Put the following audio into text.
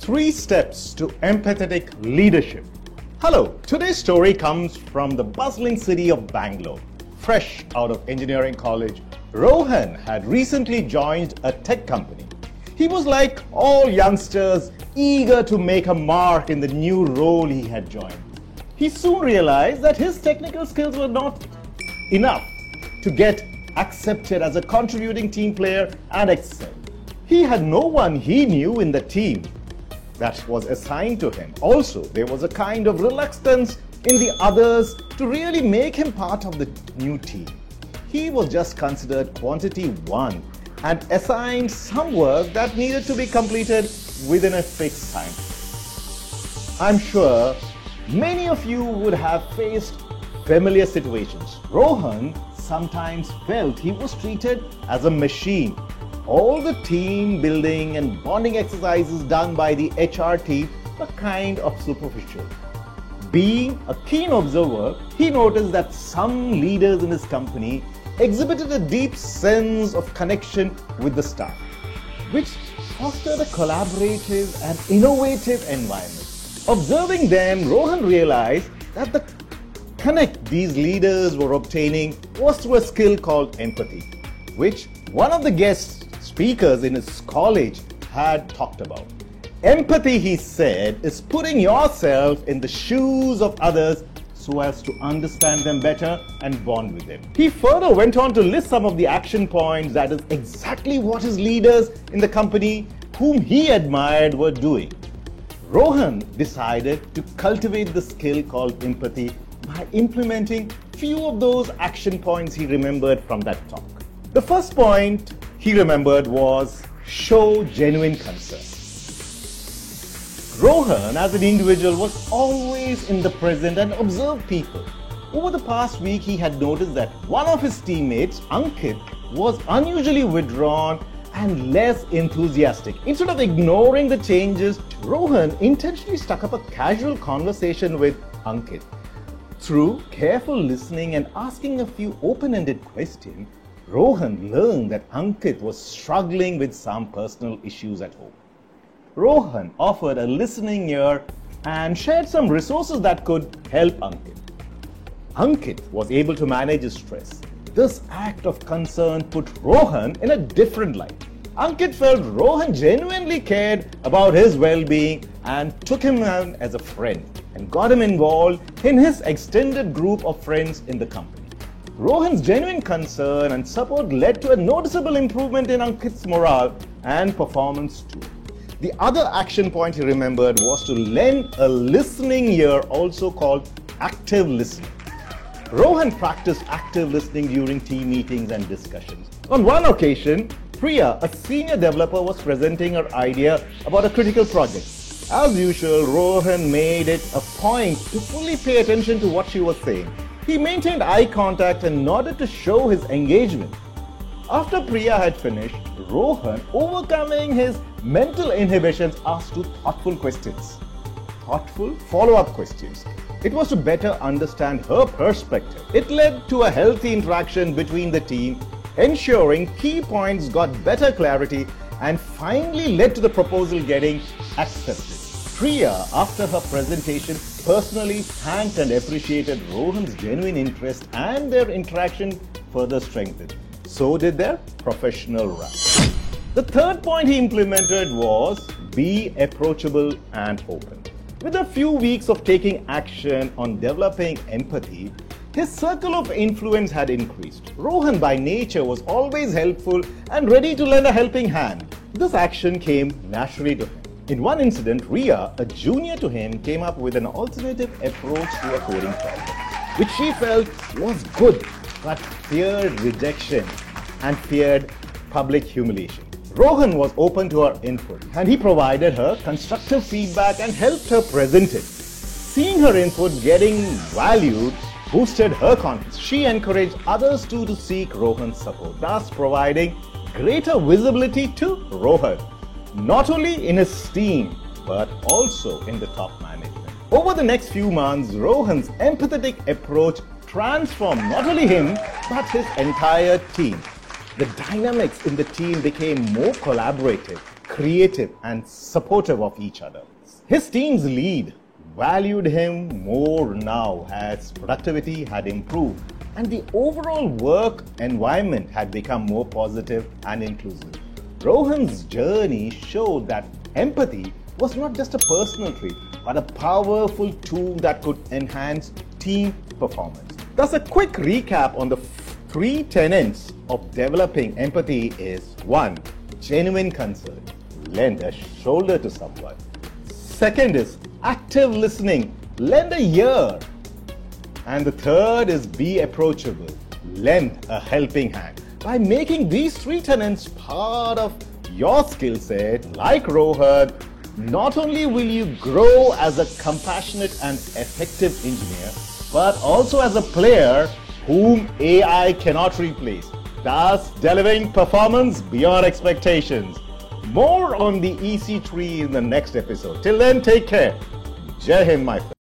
3 steps to empathetic leadership. Hello, today's story comes from the bustling city of Bangalore. Fresh out of engineering college, Rohan had recently joined a tech company. He was like all youngsters, eager to make a mark in the new role he had joined. He soon realized that his technical skills were not enough to get accepted as a contributing team player and excel. He had no one he knew in the team that was assigned to him. Also, there was a kind of reluctance in the others to really make him part of the new team. He was just considered quantity 1 and assigned some work that needed to be completed within a fixed time. I'm sure many of you would have faced familiar situations. Rohan sometimes felt he was treated as a machine. All the team building and bonding exercises done by the HR team were kind of superficial. Being a keen observer, he noticed that some leaders in his company exhibited a deep sense of connection with the staff, which fostered a collaborative and innovative environment. Observing them, Rohan realized that the connect these leaders were obtaining was through a skill called empathy, which one of the guest speakers in his college had talked about. Empathy, he said, is putting yourself in the shoes of others so as to understand them better and bond with them. He further went on to list some of the action points, that is exactly what his leaders in the company whom he admired were doing. Rohan decided to cultivate the skill called empathy by implementing few of those action points he remembered from that talk. The first point he remembered was show genuine concern. Rohan as an individual was always in the present and observed people. Over the past week, he had noticed that one of his teammates, Ankit, was unusually withdrawn and less enthusiastic. Instead of ignoring the changes, Rohan intentionally struck up a casual conversation with Ankit. Through careful listening and asking a few open-ended questions, Rohan learned that Ankit was struggling with some personal issues at home. Rohan offered a listening ear and shared some resources that could help Ankit. Ankit was able to manage his stress. This act of concern put Rohan in a different light. Ankit felt Rohan genuinely cared about his well-being and took him on as a friend and got him involved in his extended group of friends in the company. Rohan's genuine concern and support led to a noticeable improvement in Ankit's morale and performance too. The other action point he remembered was to lend a listening ear, also called active listening. Rohan practiced active listening during team meetings and discussions. On one occasion, Priya, a senior developer, was presenting her idea about a critical project. As usual, Rohan made it a point to fully pay attention to what she was saying. He maintained eye contact and nodded to show his engagement. After Priya had finished, Rohan, overcoming his mental inhibitions, asked 2 thoughtful questions. Thoughtful follow-up questions. It was to better understand her perspective. It led to a healthy interaction between the team, ensuring key points got better clarity and finally led to the proposal getting accepted. Priya, after her presentation, personally thanked and appreciated Rohan's genuine interest, and their interaction further strengthened. So did their professional rapport. The third point he implemented was be approachable and open. With a few weeks of taking action on developing empathy, his circle of influence had increased. Rohan by nature was always helpful and ready to lend a helping hand. This action came naturally to him. In one incident, Ria, a junior to him, came up with an alternative approach to a coding problem, which she felt was good, but feared rejection and feared public humiliation. Rohan was open to her input, and he provided her constructive feedback and helped her present it. Seeing her input getting valued boosted her confidence. She encouraged others too to seek Rohan's support, thus providing greater visibility to Rohan, not only in his team, but also in the top management. Over the next few months, Rohan's empathetic approach transformed not only him, but his entire team. The dynamics in the team became more collaborative, creative and supportive of each other. His team's lead valued him more now as productivity had improved and the overall work environment had become more positive and inclusive. Rohan's journey showed that empathy was not just a personal trait, but a powerful tool that could enhance team performance. Thus, a quick recap on the three tenets of developing empathy is: 1. Genuine concern. Lend a shoulder to someone. Second is active listening. Lend a ear. And the third is be approachable. Lend a helping hand. By making these three tenets part of your skill set, like Rohan, not only will you grow as a compassionate and effective engineer, but also as a player whom AI cannot replace, thus delivering performance beyond expectations. More on the EC3 in the next episode. Till then, take care. Jai Hind, my friend.